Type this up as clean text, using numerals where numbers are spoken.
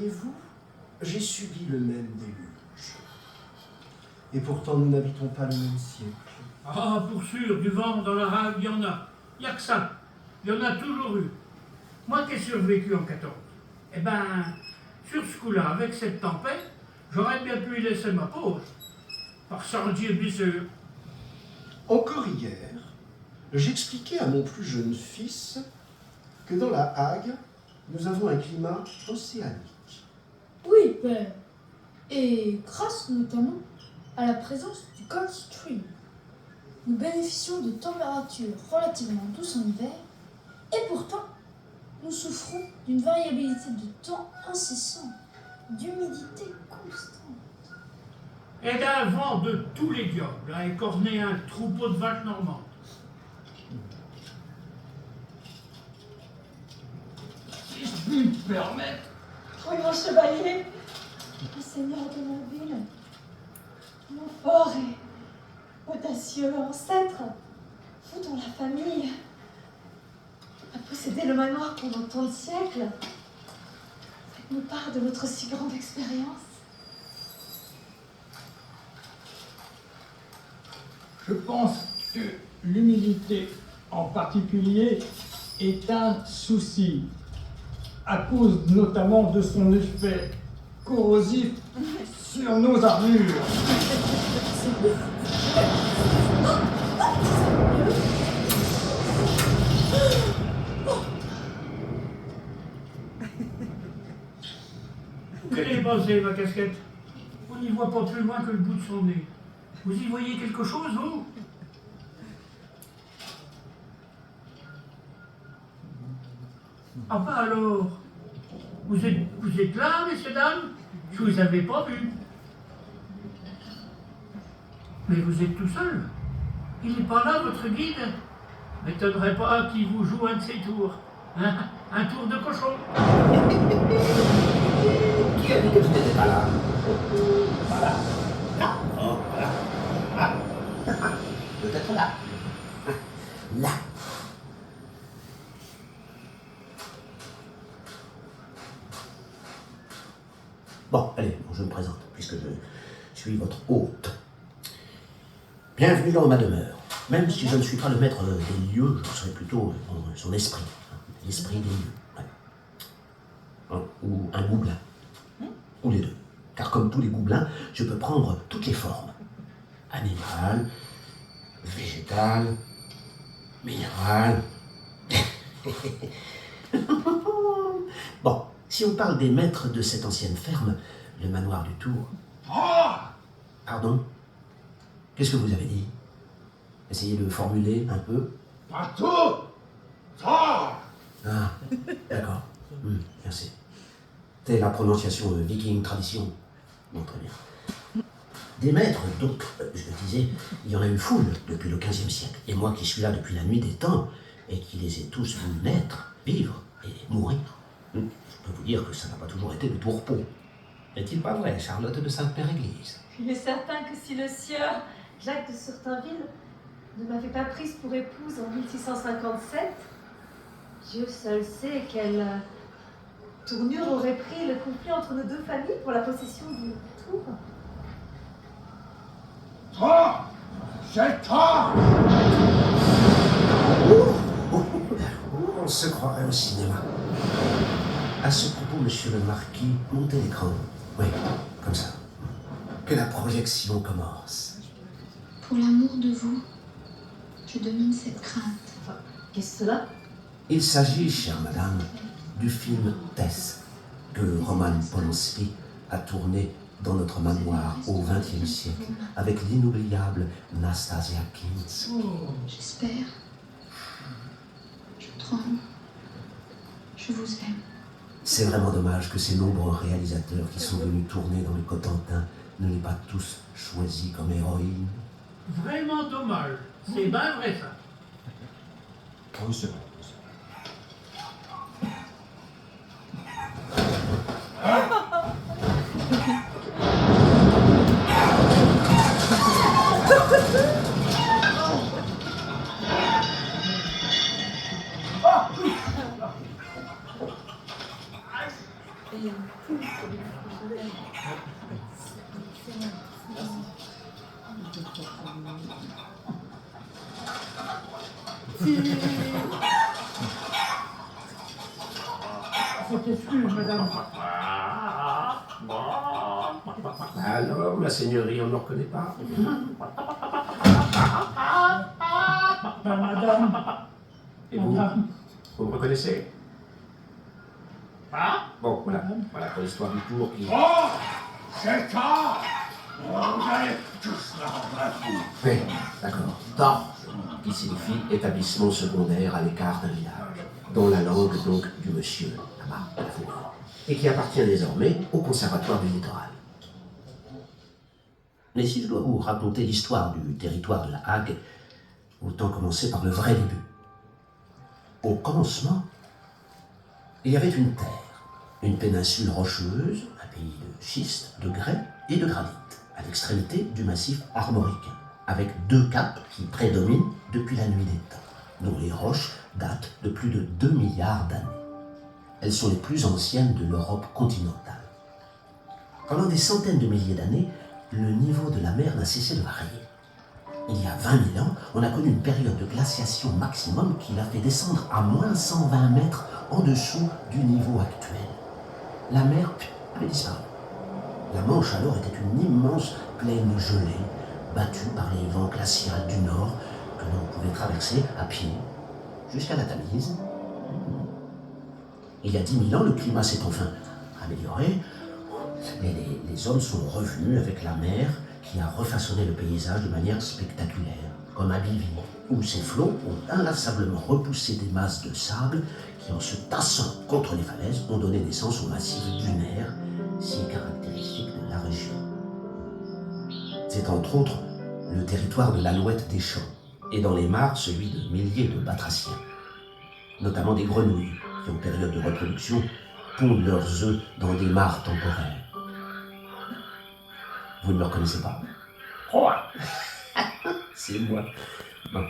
Voyez-vous, j'ai subi le même déluge. Et pourtant, nous n'habitons pas le même siècle. Ah, pour sûr, du vent dans la rade, il y en a. Il n'y a que ça. Il y en a toujours eu. Moi qui ai survécu en 14, eh ben, sur ce coup-là, avec cette tempête, j'aurais bien pu y laisser ma pause. Par sentier, bien sûr. Encore hier, j'expliquais à mon plus jeune fils que dans la Hague, nous avons un climat océanique. Oui, père. Et grâce notamment à la présence du Cold Stream, nous bénéficions de températures relativement douces en hiver, et pourtant, nous souffrons d'une variabilité de temps incessante, d'humidité constante. Et d'un vent de tous les diables à écorner un troupeau de vaches normandes. Si je puis me permettre. Oui, mon chevalier, le seigneur de ma ville, mon fort et audacieux ancêtre, vous dont la famille a possédé le manoir pendant tant de siècles, faites-nous part de votre si grande expérience. Je pense que l'humidité en particulier est un souci, à cause notamment de son effet corrosif sur nos armures. Quelle est passée, ma casquette? On n'y voit pas plus loin que le bout de son nez. Vous y voyez quelque chose, vous? Ah bah alors, vous êtes là, messieurs, dames? Je vous avais pas vu. Mais vous êtes tout seul. Il n'est pas là, votre guide? M'étonnerait pas qu'il vous joue un de ses tours. Hein? Un tour de cochon. Qui a dit que tu n'étais pas là? Voilà. Là. Oh, voilà. Ah. Peut-être là. Là. Bon, allez, je me présente, puisque je suis votre hôte. Bienvenue dans ma demeure. Même si je ne suis pas le maître des lieux, je serai plutôt son esprit. L'esprit des lieux. Ouais. Ou un goublin. Ou les deux. Car comme tous les goublins, je peux prendre toutes les formes. Animal, végétal, minéral. Bon, si on parle des maîtres de cette ancienne ferme, le manoir du Tour. Pardon? Qu'est-ce que vous avez dit? Essayez de formuler un peu. Pas tout. Ah, d'accord. Merci. C'est la prononciation viking tradition. Bon, très bien. Des maîtres, donc, je le disais, il y en a une foule depuis le XVe siècle. Et moi qui suis là depuis la nuit des temps, et qui les ai tous vus naître, vivre et mourir, je peux vous dire que ça n'a pas toujours été le tourpeau. N'est-il pas vrai, Charlotte de Sainte-Père-Église? Il est certain que si le sieur Jacques de Surtainville ne m'avait pas prise pour épouse en 1657, Dieu seul sait quelle tournure aurait pris le conflit entre nos deux familles pour la possession du Tour. C'est tort. On se croirait au cinéma. À ce propos, monsieur le marquis, montez l'écran. Oui, comme ça. Que la projection commence. Pour l'amour de vous, je domine cette crainte. Enfin, qu'est-ce que cela? Il s'agit, chère madame, du film Tess, que Roman Polanski a tourné dans notre manoir au XXe siècle, avec l'inoubliable Nastasia Kintz. J'espère. Je tremble. Je vous aime. C'est vraiment dommage que ces nombreux réalisateurs qui sont venus tourner dans le Cotentin ne l'aient pas tous choisi comme héroïne. Vraiment dommage. C'est bien vrai, ça. Oui, c'est vrai. Cette excuse, madame. Alors, ma seigneurie, on ne me reconnaît pas. Ben, madame. Et vous, Madame. vous me reconnaissez? Bon, voilà pour l'histoire du tour qui... Oh, c'est tard. Vous allez tous la rendre à vous. Oui, d'accord. Torche, qui signifie établissement secondaire à l'écart d'un village, dont la langue donc du monsieur, là-bas, à la fourrure, et qui appartient désormais au conservatoire du littoral. Mais si je dois vous raconter l'histoire du territoire de la Hague, autant commencer par le vrai début. Au commencement, il y avait une terre, une péninsule rocheuse, un pays de schiste, de grès et de granit, à l'extrémité du massif armoricain, avec deux caps qui prédominent depuis la nuit des temps, dont les roches datent de plus de 2 milliards d'années. Elles sont les plus anciennes de l'Europe continentale. Pendant des centaines de milliers d'années, le niveau de la mer n'a cessé de varier. Il y a 20 000 ans, on a connu une période de glaciation maximum qui l'a fait descendre à moins 120 mètres en dessous du niveau actuel. La mer avait disparu. La Manche alors était une immense plaine gelée, battue par les vents glaciaux du nord que l'on pouvait traverser à pied jusqu'à la Tamise. Il y a 10 000 ans, le climat s'est enfin amélioré, mais les hommes sont revenus avec la mer qui a refaçonné le paysage de manière spectaculaire, comme à Bivy, où ces flots ont inlassablement repoussé des masses de sable qui, en se tassant contre les falaises, ont donné naissance au massif dunaire, si caractéristique de la région. C'est entre autres le territoire de l'alouette des champs, et dans les mares celui de milliers de batraciens, notamment des grenouilles qui, en période de reproduction, pondent leurs œufs dans des mares temporaires. Vous ne me reconnaissez pas? Oh, c'est moi. Bon.